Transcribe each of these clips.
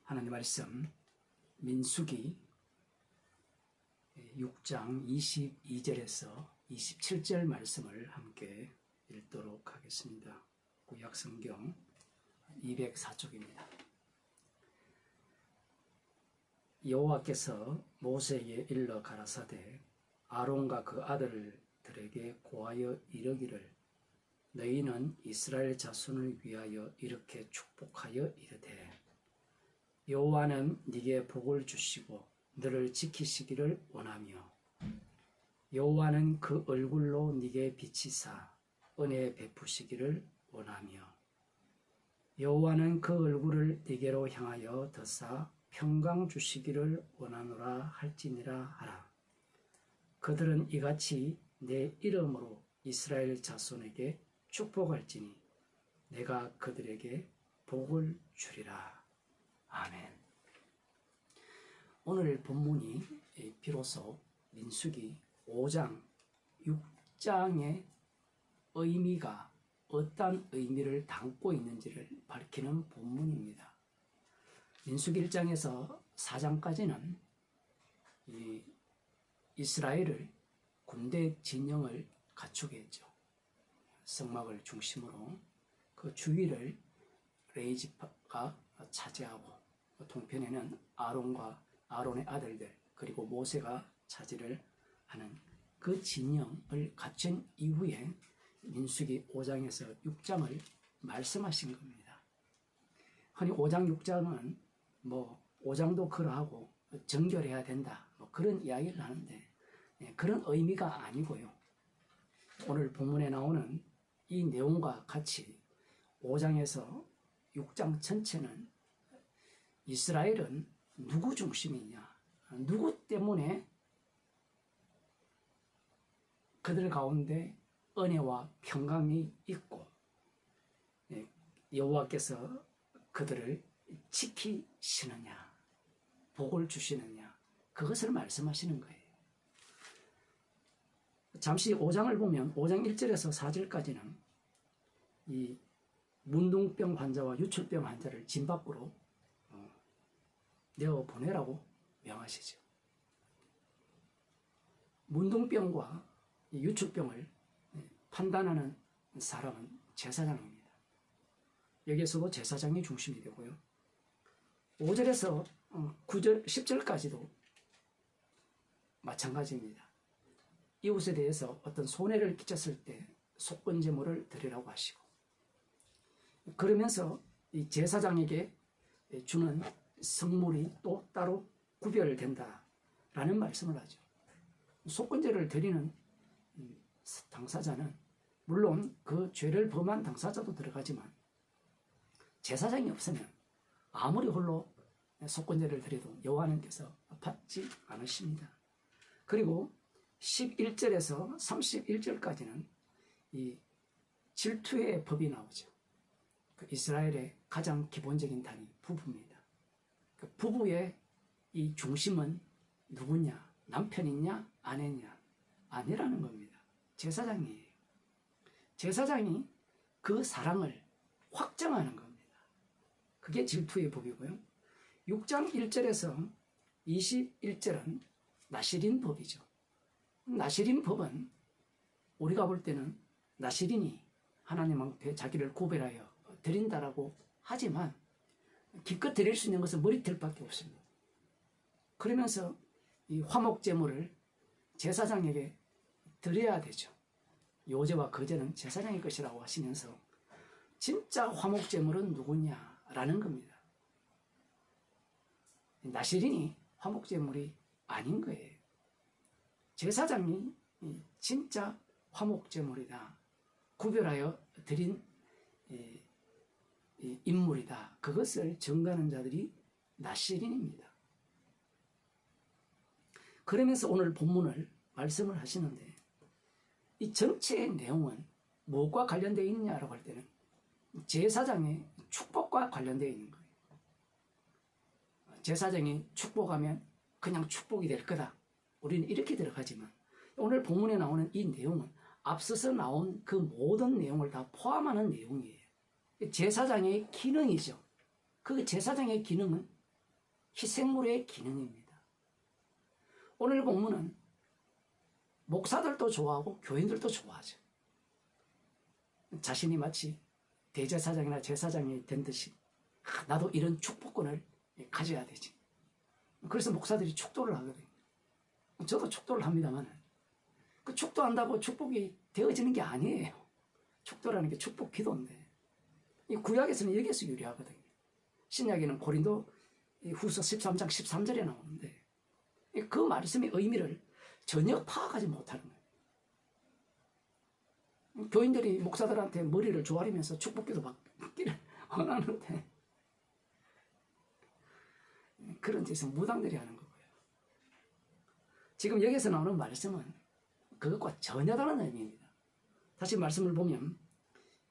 하나님 말씀 민수기 6장 22절에서 27절 말씀을 함께 읽도록 하겠습니다. 구약성경 204쪽입니다. 여호와께서 모세에게 일러 가라사대 아론과 그 아들들에게 고하여 이르기를 너희는 이스라엘 자손을 위하여 이렇게 축복하여 이르되 여호와는 네게 복을 주시고 너를 지키시기를 원하며 여호와는 그 얼굴로 네게 비치사 은혜 베푸시기를 원하며 여호와는 그 얼굴을 네게로 향하여 더사 평강 주시기를 원하노라 할지니라 하라. 그들은 이같이 내 이름으로 이스라엘 자손에게 축복할지니 내가 그들에게 복을 주리라. 아멘. 오늘 본문이 비로소 민수기 5장, 6장의 의미가 어떤 의미를 담고 있는지를 밝히는 본문입니다. 민수기 1장에서 4장까지는 이스라엘을 군대 진영을 갖추게 했죠. 성막을 중심으로 그 주위를 레이지파가 차지하고 동편에는 아론과 아론의 아들들 그리고 모세가 차지를 하는 그 진영을 갖춘 이후에 민수기 5장에서 6장을 말씀하신 겁니다. 흔히 5장 6장은 5장도 그러하고 정결해야 된다 그런 이야기를 하는데 그런 의미가 아니고요. 오늘 본문에 나오는 이 내용과 같이 5장에서 6장 전체는 이스라엘은 누구 중심이냐, 누구 때문에 그들 가운데 은혜와 평강이 있고 여호와께서 그들을 지키시느냐, 복을 주시느냐, 그것을 말씀하시는 거예요. 잠시 5장을 보면 5장 1절에서 4절까지는 이 문둥병 환자와 유출병 환자를 진 밖으로 내어 보내라고 명하시죠. 문둥병과 유출병을 판단하는 사람은 제사장입니다. 여기에서도 제사장이 중심이 되고요. 5절에서 9절, 10절까지도 마찬가지입니다. 이웃에 대해서 어떤 손해를 끼쳤을 때 속건제물을 드리라고 하시고 그러면서 이 제사장에게 주는 성물이 또 따로 구별된다라는 말씀을 하죠. 속건제를 드리는 당사자는 물론 그 죄를 범한 당사자도 들어가지만 제사장이 없으면 아무리 홀로 속건제를 드려도 여호와께서 받지 않으십니다. 그리고 11절에서 31절까지는 이 질투의 법이 나오죠. 그 이스라엘의 가장 기본적인 단위 부부입니다. 그 부부의 이 중심은 누구냐? 남편이냐? 아내냐? 아내라는 겁니다. 제사장이에요. 제사장이 그 사랑을 확정하는 겁니다. 그게 질투의 법이고요. 6장 1절에서 21절은 나시린 법이죠. 나시린 법은 우리가 볼 때는 나시린이 하나님한테 자기를 구별하여 드린다라고 하지만 기껏 드릴 수 있는 것은 머리털밖에 없습니다. 그러면서 이 화목제물을 제사장에게 드려야 되죠. 요제와 거제는 제사장의 것이라고 하시면서 진짜 화목제물은 누구냐라는 겁니다. 나시린이 화목제물이 아닌 거예요. 제사장이 진짜 화목제물이다, 구별하여 드린 인물이다, 그것을 정하는 자들이 나시린입니다. 그러면서 오늘 본문을 말씀을 하시는데 이 전체의 내용은 무엇과 관련되어 있느냐라고 할 때는 제사장의 축복과 관련되어 있는 거예요. 제사장이 축복하면 그냥 축복이 될 거다, 우리는 이렇게 들어가지만 오늘 본문에 나오는 이 내용은 앞서서 나온 그 모든 내용을 다 포함하는 내용이에요. 제사장의 기능이죠. 그 제사장의 기능은 희생물의 기능입니다. 오늘 본문은 목사들도 좋아하고 교인들도 좋아하죠. 자신이 마치 대제사장이나 제사장이 된 듯이 나도 이런 축복권을 가져야 되지. 그래서 목사들이 축도를 하거든요. 저도 축도를 합니다만 그 축도한다고 축복이 되어지는 게 아니에요. 축도라는 게 축복 기도인데 이 구약에서는 여기에서 유리하거든요. 신약에는 고린도 후서 13장 13절에 나오는데 그 말씀의 의미를 전혀 파악하지 못하는 거예요. 교인들이 목사들한테 머리를 조아리면서 축복기도 받기를 원하는데 그런 짓은 무당들이 하는 거고요. 지금 여기서 나오는 말씀은 그것과 전혀 다른 의미입니다. 다시 말씀을 보면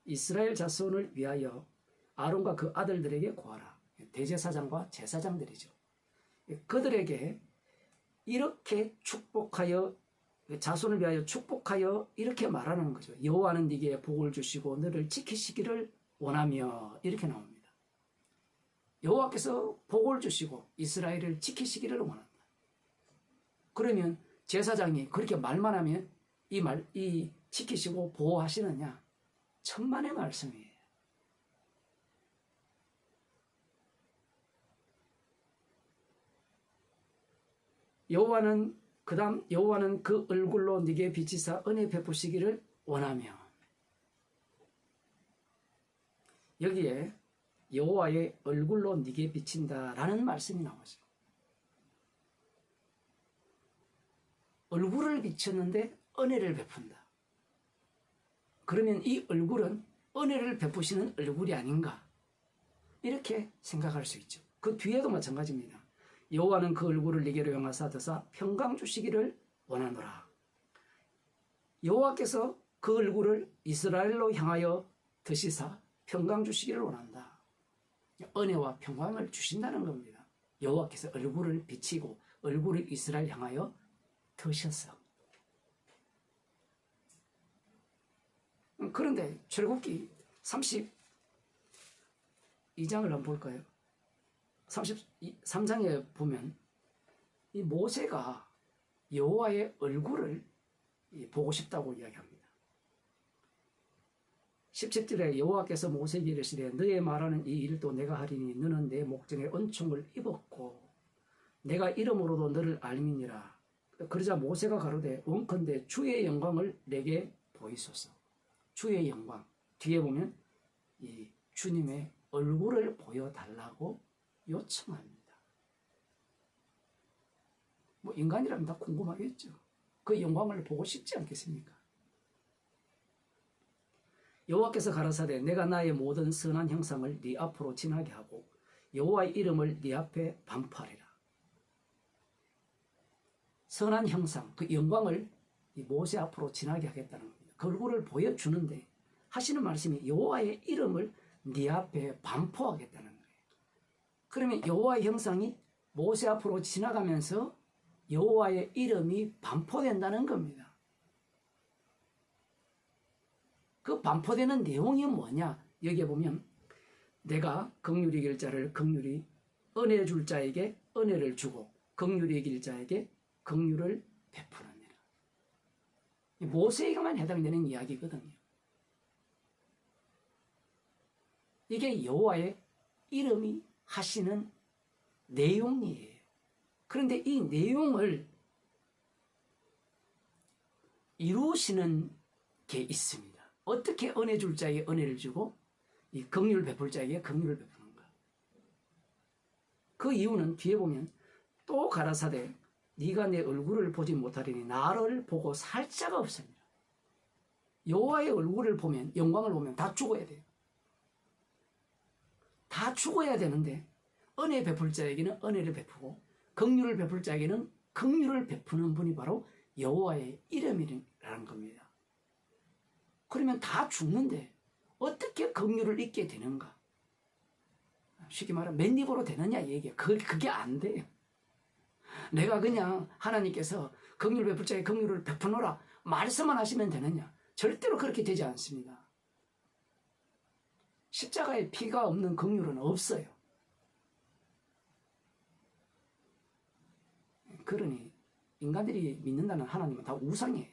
이스라엘 자손을 위하여 아론과 그 아들들에게 구하라. 대제사장과 제사장들이죠. 그들에게 이렇게 축복하여 자손을 위하여 축복하여 이렇게 말하는 거죠. 여호와는 네게 복을 주시고 너를 지키시기를 원하며 이렇게 나옵니다. 여호와께서 복을 주시고 이스라엘을 지키시기를 원한다. 그러면 제사장이 그렇게 말만 하면 이 지키시고 보호하시느냐? 천만의 말씀이에요. 여호와는 그 얼굴로 네게 비치사 은혜 베푸시기를 원하며 여기에 여호와의 얼굴로 네게 비친다라는 말씀이 나오죠. 얼굴을 비쳤는데 은혜를 베푼다. 그러면 이 얼굴은 은혜를 베푸시는 얼굴이 아닌가? 이렇게 생각할 수 있죠. 그 뒤에도 마찬가지입니다. 여호와는 그 얼굴을 네게로 향하사 드사 평강 주시기를 원하노라. 여호와께서 그 얼굴을 이스라엘로 향하여 드시사 평강 주시기를 원한다. 은혜와 평강을 주신다는 겁니다. 여호와께서 얼굴을 비치고 얼굴을 이스라엘 향하여 드셨어. 그런데 출애굽기 32장을 한번 볼까요? 33장에 보면 이 모세가 여호와의 얼굴을 보고 싶다고 이야기합니다. 17절에 여호와께서 모세에게 이르시되 너의 말하는 이 일도 내가 하리니 너는 내 목전에 은총을 입었고 내가 이름으로도 너를 알미니라. 그러자 모세가 가로되 원컨대 주의 영광을 내게 보이소서. 주의 영광 뒤에 보면 이 주님의 얼굴을 보여달라고 요청합니다. 뭐 인간이라면 다 궁금하겠죠. 그 영광을 보고 싶지 않겠습니까? 여호와께서 가라사대 내가 나의 모든 선한 형상을 네 앞으로 지나게 하고 여호와의 이름을 네 앞에 반포하리라. 선한 형상, 그 영광을 이 모세 앞으로 지나게 하겠다는 겁니다. 그 얼굴을 보여주는데 하시는 말씀이 여호와의 이름을 네 앞에 반포하겠다는 거예요. 그러면 여호와의 형상이 모세 앞으로 지나가면서 여호와의 이름이 반포된다는 겁니다. 그 반포되는 내용이 뭐냐? 여기에 보면 내가 긍휼히 여길 자를 긍휼히 은혜 줄 자에게 은혜를 주고 긍휼히 여길 자에게 긍휼을 베푸느니라. 모세에게만 해당되는 이야기거든요. 이게 여호와의 이름이 하시는 내용이에요. 그런데 이 내용을 이루시는 게 있습니다. 어떻게 은혜 줄 자에게 은혜를 주고 이 긍휼 베풀 자에게 긍휼을 베푸는가? 그 이유는 뒤에 보면 또 가라사대 네가 내 얼굴을 보지 못하리니 나를 보고 살 자가 없습니다. 여호와의 얼굴을 보면 영광을 보면 다 죽어야 돼요. 다 죽어야 되는데 은혜 베풀 자에게는 은혜를 베푸고 긍휼을 베풀 자에게는 긍휼을 베푸는 분이 바로 여호와의 이름이라는 겁니다. 그러면 다 죽는데 어떻게 긍휼을 잊게 되는가? 쉽게 말하면 맨입으로 되느냐 얘기야. 그게 안 돼요. 내가 그냥 하나님께서 긍휼 베풀 자에게 긍휼을 베푸노라 말씀만 하시면 되느냐? 절대로 그렇게 되지 않습니다. 십자가에 피가 없는 긍휼은 없어요. 그러니 인간들이 믿는다는 하나님은 다 우상이에요.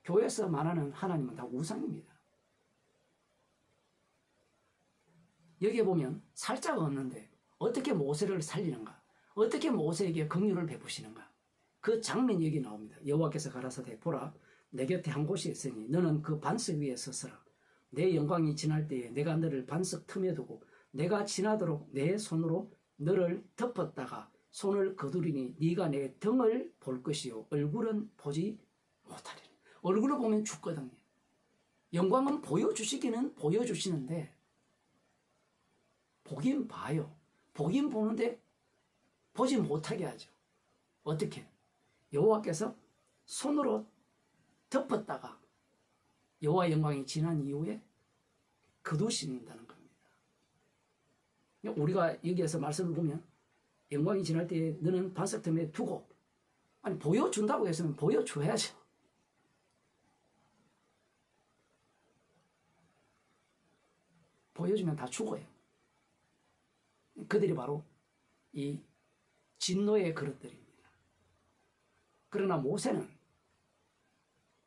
교회에서 말하는 하나님은 다 우상입니다. 여기에 보면 살자가 없는데 어떻게 모세를 살리는가? 어떻게 모세에게 긍휼을 베푸시는가? 그 장면이 여기 나옵니다. 여호와께서 가라사대 보라 내 곁에 한 곳이 있으니 너는 그 반석 위에 서서라. 내 영광이 지날 때에 내가 너를 반석 틈에 두고 내가 지나도록 내 손으로 너를 덮었다가 손을 거두리니 네가 내 등을 볼 것이요 얼굴은 보지 못하리라. 얼굴을 보면 죽거든요. 영광은 보여주시기는 보여주시는데 보긴 봐요. 보긴 보는데 보지 못하게 하죠. 어떻게? 여호와께서 손으로 덮었다가 여호와 영광이 지난 이후에 거두신다는 겁니다. 우리가 여기에서 말씀을 보면 영광이 지날 때에 너는 반석 틈에 두고 아니 보여준다고 했으면 보여줘야죠. 보여주면 다 죽어요. 그들이 바로 이 진노의 그릇들입니다. 그러나 모세는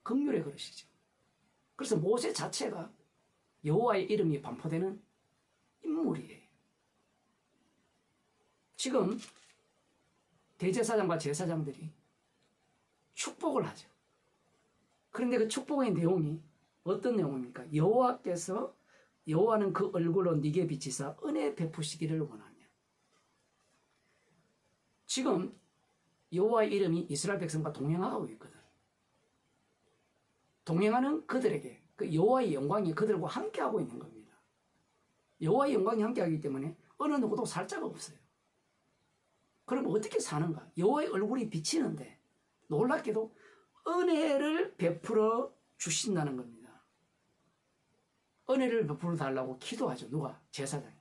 긍휼의 그릇이죠. 그래서 모세 자체가 여호와의 이름이 반포되는 인물이에요. 지금 대제사장과 제사장들이 축복을 하죠. 그런데 그 축복의 내용이 어떤 내용입니까? 여호와는 그 얼굴로 네게 비치사 은혜 베푸시기를 원하냐. 지금 여호와의 이름이 이스라엘 백성과 동행하고 있거든. 동행하는 그들에게 그 여호와의 영광이 그들과 함께하고 있는 겁니다. 여호와의 영광이 함께하기 때문에 어느 누구도 살자가 없어요. 그럼 어떻게 사는가? 여호와의 얼굴이 비치는데 놀랍게도 은혜를 베풀어 주신다는 겁니다. 은혜를 베풀어 달라고 기도하죠. 누가? 제사장이.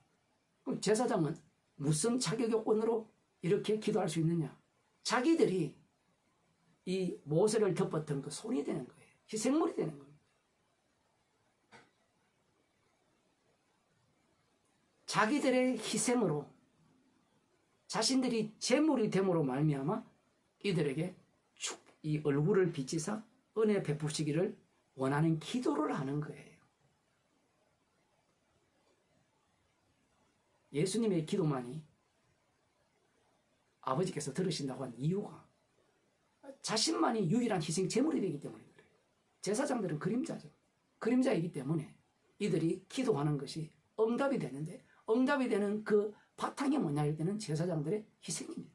그럼 제사장은 무슨 자격 요건으로 이렇게 기도할 수 있느냐? 자기들이 이 모세를 덮었던 그 손이 되는 거예요. 희생물이 되는 겁니다. 자기들의 희생으로 자신들이 제물이 됨으로 말미암아 이들에게 이 얼굴을 비치사 은혜 베푸시기를 원하는 기도를 하는 거예요. 예수님의 기도만이 아버지께서 들으신다고 한 이유가 자신만이 유일한 희생 제물이 되기 때문에 그래요. 제사장들은 그림자죠. 그림자이기 때문에 이들이 기도하는 것이 응답이 되는데 응답이 되는 그 바탕이 뭐냐 할 때는 제사장들의 희생입니다.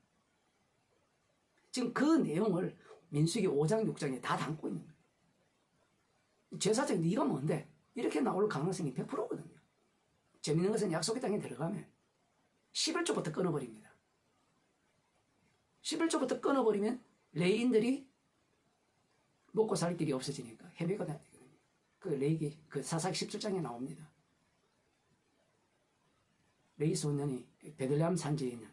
지금 그 내용을 민수기 5장 6장에 다 담고 있는 거예요. 제사장 네가 뭔데? 이렇게 나올 가능성이 100%거든요. 재밌는 것은 약속의 땅에 들어가면 11조부터 끊어버립니다. 11조부터 끊어버리면 레위인들이 먹고 살 길이 없어지니까 헤매가 되거든요. 그 레위기 그 사사기 17장에 나옵니다. 레위 소년이 베들레헴 산지에 있는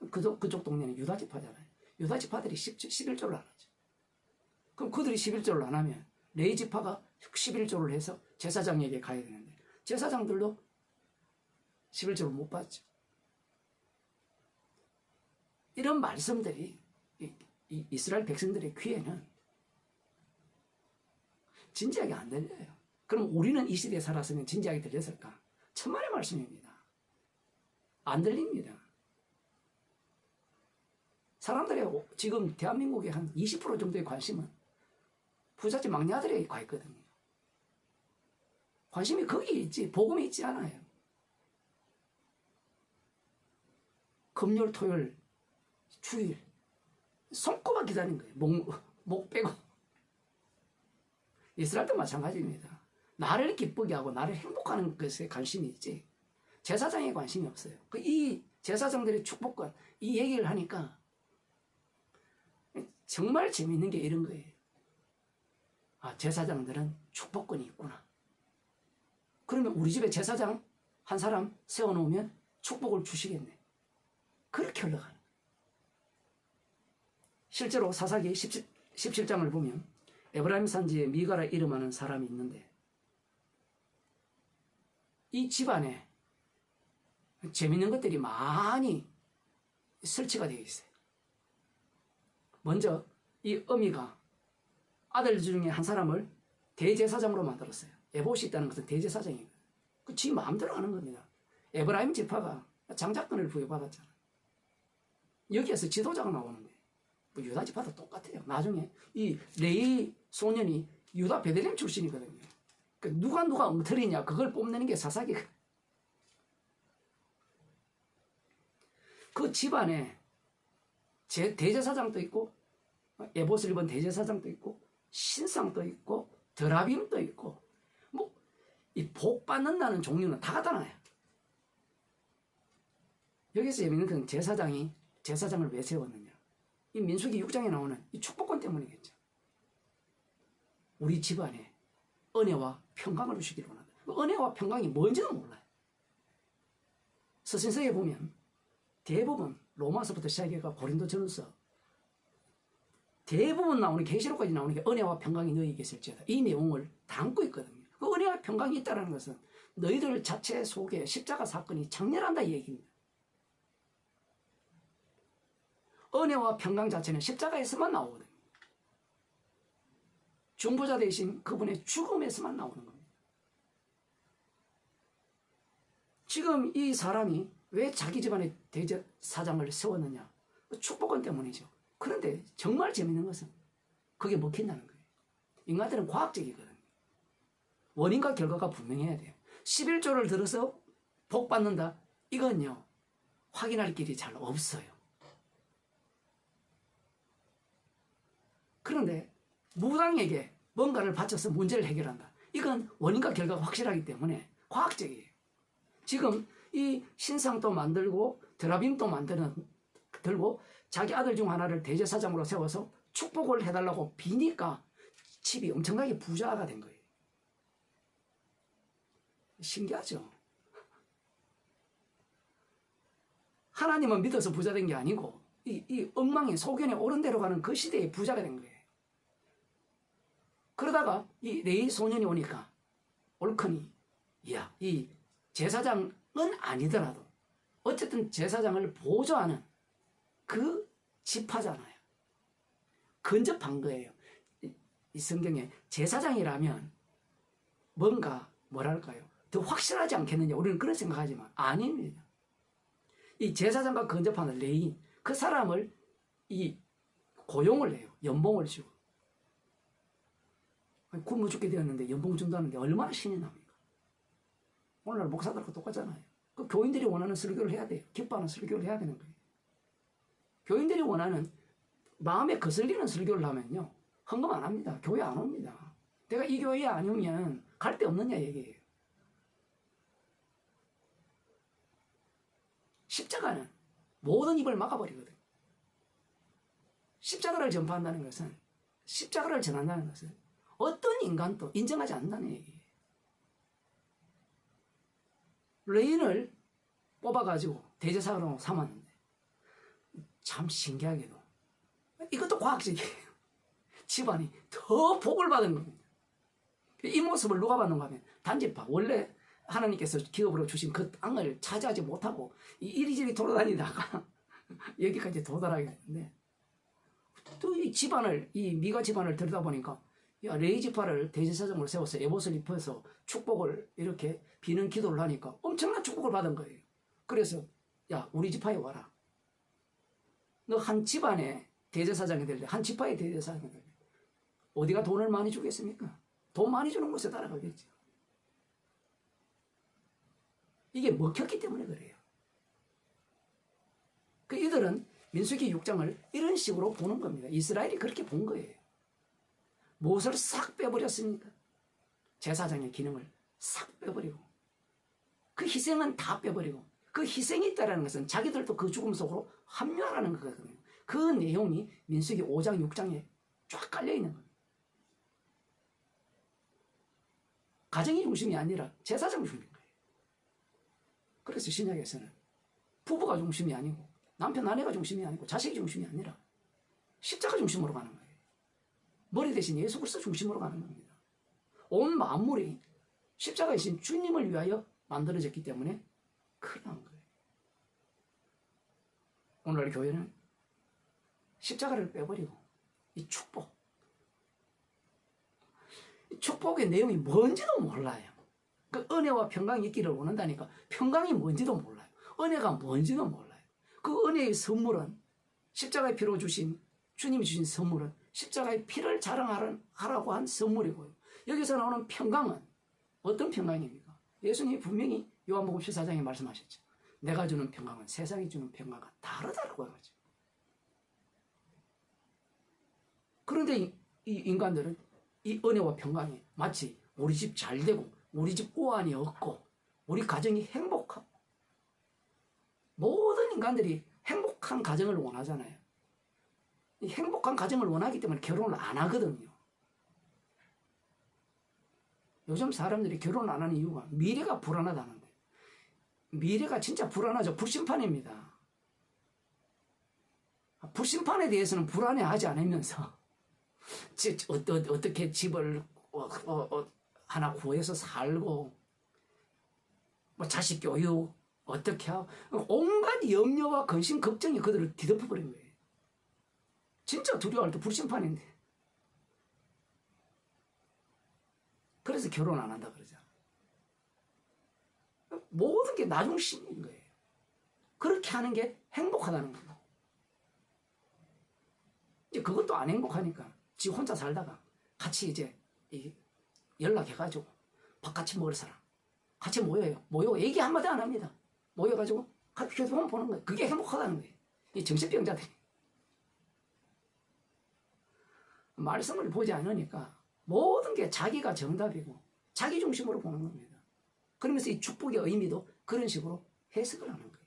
그쪽 동네는 유다 지파잖아요. 유다 지파들이 11조를 안 하죠. 그럼 그들이 11조를 안 하면 레위 지파가 11조를 해서 제사장에게 가야 되는데 제사장들도 11조를 못 받죠. 이런 말씀들이 이스라엘 백성들의 귀에는 진지하게 안 들려요. 그럼 우리는 이 시대에 살았으면 진지하게 들렸을까? 천만의 말씀입니다. 안 들립니다. 사람들의 지금 대한민국의 한 20% 정도의 관심은 부잣집 막내 아들에게 가 있거든요. 관심이 거기에 있지 복음에 있지 않아요. 금요일 토요일 주일 손꼽아 기다린 거예요. 목 빼고. 이스라엘도 마찬가지입니다. 나를 기쁘게 하고 나를 행복하는 것에 관심이 있지 제사장에 관심이 없어요. 이 제사장들의 축복권 이 얘기를 하니까 정말 재미있는 게 이런 거예요. 아, 제사장들은 축복권이 있구나. 그러면 우리 집에 제사장 한 사람 세워놓으면 축복을 주시겠네. 그렇게 흘러가는 거예요. 실제로 사사기 17장을 보면 에브라임 산지에 미가라 이름하는 사람이 있는데 이 집안에 재밌는 것들이 많이 설치가 되어 있어요. 먼저 이 어미가 아들 중에 한 사람을 대제사장으로 만들었어요. 에봇이 있다는 것은 대제사장이에요. 지 마음대로 하는 겁니다. 에브라임 지파가 장자권을 부여받았잖아요. 여기에서 지도자가 나오는 거예요. 뭐 유다 지파도 똑같아요. 나중에 이 레위 소년이 유다 베들레헴 출신이거든요. 그러니까 누가 엉터리냐 그걸 뽐내는 게 사사기거든요. 그 집안에 대제사장도 있고 에봇을 입은 대제사장도 있고 신상도 있고 드라빔도 있고 뭐 이 복 받는다는 종류는 다 갖다 놔요. 여기서 재밌는 건 제사장을 왜 세웠느냐. 이 민수기 6장에 나오는 이 축복권 때문이겠죠. 우리 집안에 은혜와 평강을 주시기를 원한다. 은혜와 평강이 뭔지는 몰라요. 서신서에 보면 대부분 로마서부터 시작해가 고린도전서 대부분 나오는 계시록까지 나오는 게 은혜와 평강이 너희에게 있을지어다. 이 내용을 담고 있거든요. 그 은혜와 평강이 있다는 것은 너희들 자체 속에 십자가 사건이 장렬한다 이 얘기입니다. 은혜와 평강 자체는 십자가에서만 나오거든요. 중보자 대신 그분의 죽음에서만 나오는 겁니다. 지금 이 사람이 왜 자기 집안에 대제사장을 세웠느냐? 축복권 때문이죠. 그런데 정말 재밌는 것은 그게 먹힌다는 거예요. 인간들은 과학적이거든요. 원인과 결과가 분명해야 돼요. 11조를 들어서 복 받는다? 이건요. 확인할 길이 잘 없어요. 그런데 무당에게 뭔가를 바쳐서 문제를 해결한다. 이건 원인과 결과가 확실하기 때문에 과학적이에요. 지금 이 신상도 만들고 드라빔도 들고 자기 아들 중 하나를 대제사장으로 세워서 축복을 해달라고 비니까 집이 엄청나게 부자가 된 거예요. 신기하죠? 하나님은 믿어서 부자 된 게 아니고 이 엉망의 소견에 옳은 대로 가는 그 시대에 부자가 된 거예요. 그러다가 이 레위 소년이 오니까 옳거니 야, 이 제사장은 아니더라도 어쨌든 제사장을 보조하는 그 지파잖아요. 근접한 거예요. 이 성경에 제사장이라면 뭔가 뭐랄까요? 더 확실하지 않겠느냐 우리는 그런 생각하지만 아닙니다. 이 제사장과 근접하는 레위인 그 사람을 이 고용을 해요. 연봉을 주고. 굶어 죽게 되었는데 연봉 준다는데 얼마나 신이 납니까? 오늘날 목사들하고 똑같잖아요. 그 교인들이 원하는 설교를 해야 돼요. 기뻐하는 설교를 해야 되는 거예요. 교인들이 원하는 마음에 거슬리는 설교를 하면요. 헌금 안 합니다. 교회 안 옵니다. 내가 이 교회에 안 오면 갈 데 없느냐 얘기예요. 십자가는 모든 입을 막아버리거든. 십자가를 전파한다는 것은 십자가를 전한다는 것은 어떤 인간도 인정하지 않는다는 얘기예요. 레인을 뽑아가지고 대제사장으로 삼았는데 참 신기하게도 이것도 과학적이에요. 집안이 더 복을 받은 겁니다. 이 모습을 누가 받는가 하면 단지파 원래 하나님께서 기업으로 주신 그 땅을 차지하지 못하고 이리저리 돌아다니다가 여기까지 도달하게 됐는데 또 이 집안을 이 미가 집안을 들여다보니까 야, 레위 지파를 대제사장으로 세워서 에봇을 입혀서 축복을 이렇게 비는 기도를 하니까 엄청난 축복을 받은 거예요. 그래서 야 우리 지파에 와라. 너 한 집안에 대제사장이 될래 한 지파에 대제사장이 될래 어디가 돈을 많이 주겠습니까? 돈 많이 주는 곳에 따라가겠죠. 이게 먹혔기 때문에 그래요. 그 이들은 민수기 6장을 이런 식으로 보는 겁니다. 이스라엘이 그렇게 본 거예요. 무엇을 싹 빼버렸습니까? 제사장의 기능을 싹 빼버리고 그 희생은 다 빼버리고 그 희생이 있다는 것은 자기들도 그 죽음 속으로 합류하라는 거거든요. 그 내용이 민수기 5장 6장에 쫙 깔려있는 거예요. 가정이 중심이 아니라 제사장 중심인 거예요. 그래서 신약에서는 부부가 중심이 아니고 남편 아내가 중심이 아니고 자식이 중심이 아니라 십자가 중심으로 가는 거예요. 머리 대신 예수 그리스도 중심으로 가는 겁니다. 온 만물이 십자가이신 주님을 위하여 만들어졌기 때문에 그러한 거예요. 오늘 교회는 십자가를 빼버리고 이 축복의 내용이 뭔지도 몰라요. 그 은혜와 평강이 있기를 원한다니까 평강이 뭔지도 몰라요. 은혜가 뭔지도 몰라요. 그 은혜의 선물은 십자가의 피로 주신 주님이 주신 선물은 십자가의 피를 자랑하라고 한 선물이고요. 여기서 나오는 평강은 어떤 평강입니까? 예수님이 분명히 요한복음 14장에 말씀하셨죠. 내가 주는 평강은 세상이 주는 평강과 다르다고 하죠. 그런데 이 인간들은 이 은혜와 평강이 마치 우리 집 잘 되고 우리 집 우환이 없고 우리 가정이 행복하고 모든 인간들이 행복한 가정을 원하잖아요. 이 행복한 가정을 원하기 때문에 결혼을 안 하거든요. 요즘 사람들이 결혼 안 하는 이유가 미래가 불안하다는데 미래가 진짜 불안하죠. 불심판입니다. 불심판에 대해서는 불안해하지 않으면서 어떻게 집을 하나 구해서 살고 뭐 자식 교육 어떻게 하고 온갖 염려와 근심 걱정이 그들을 뒤덮어버린 거예요. 진짜 두려워할 때 불심판인데 그래서 결혼 안 한다 그러잖아. 모든 게 나중심인 거예요. 그렇게 하는 게 행복하다는 거예요. 이제 그것도 안 행복하니까 지 혼자 살다가 같이 이제 연락해가지고 밥 같이 먹을 사람 같이 모여요. 모여 얘기 한마디 안 합니다. 모여가지고 같이 휴대폰 보는 거예요. 그게 행복하다는 거예요. 이 정신병자들이 말씀을 보지 않으니까 모든 게 자기가 정답이고 자기 중심으로 보는 겁니다. 그러면서 이 축복의 의미도 그런 식으로 해석을 하는 거예요.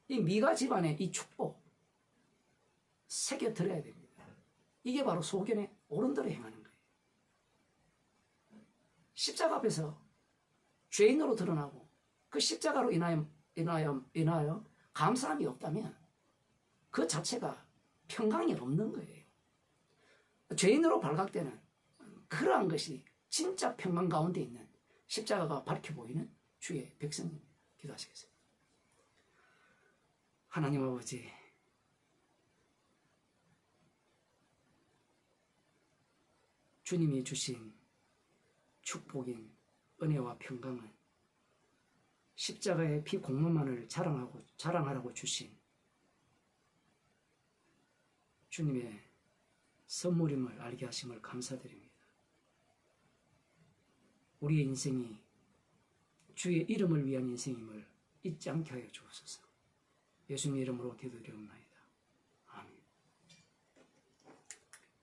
이 미가 집안에 이 축복 새겨들어야 됩니다. 이게 바로 소견의 옳은대로 행하는 거예요. 십자가 앞에서 죄인으로 드러나고 그 십자가로 인하여 감사함이 없다면 그 자체가 평강이 없는 거예요. 죄인으로 발각되는 그러한 것이 진짜 평강 가운데 있는 십자가가 밝혀 보이는 주의 백성입니다. 기도하시겠습니다. 하나님 아버지, 주님이 주신 축복인 은혜와 평강은 십자가의 피 공로만을 자랑하라고 주신 주님의 선물임을 알게 하심을 감사드립니다. 우리의 인생이 주의 이름을 위한 인생임을 잊지 않게 하여 주옵소서. 예수님 이름으로 기도드리옵나이다. 아멘.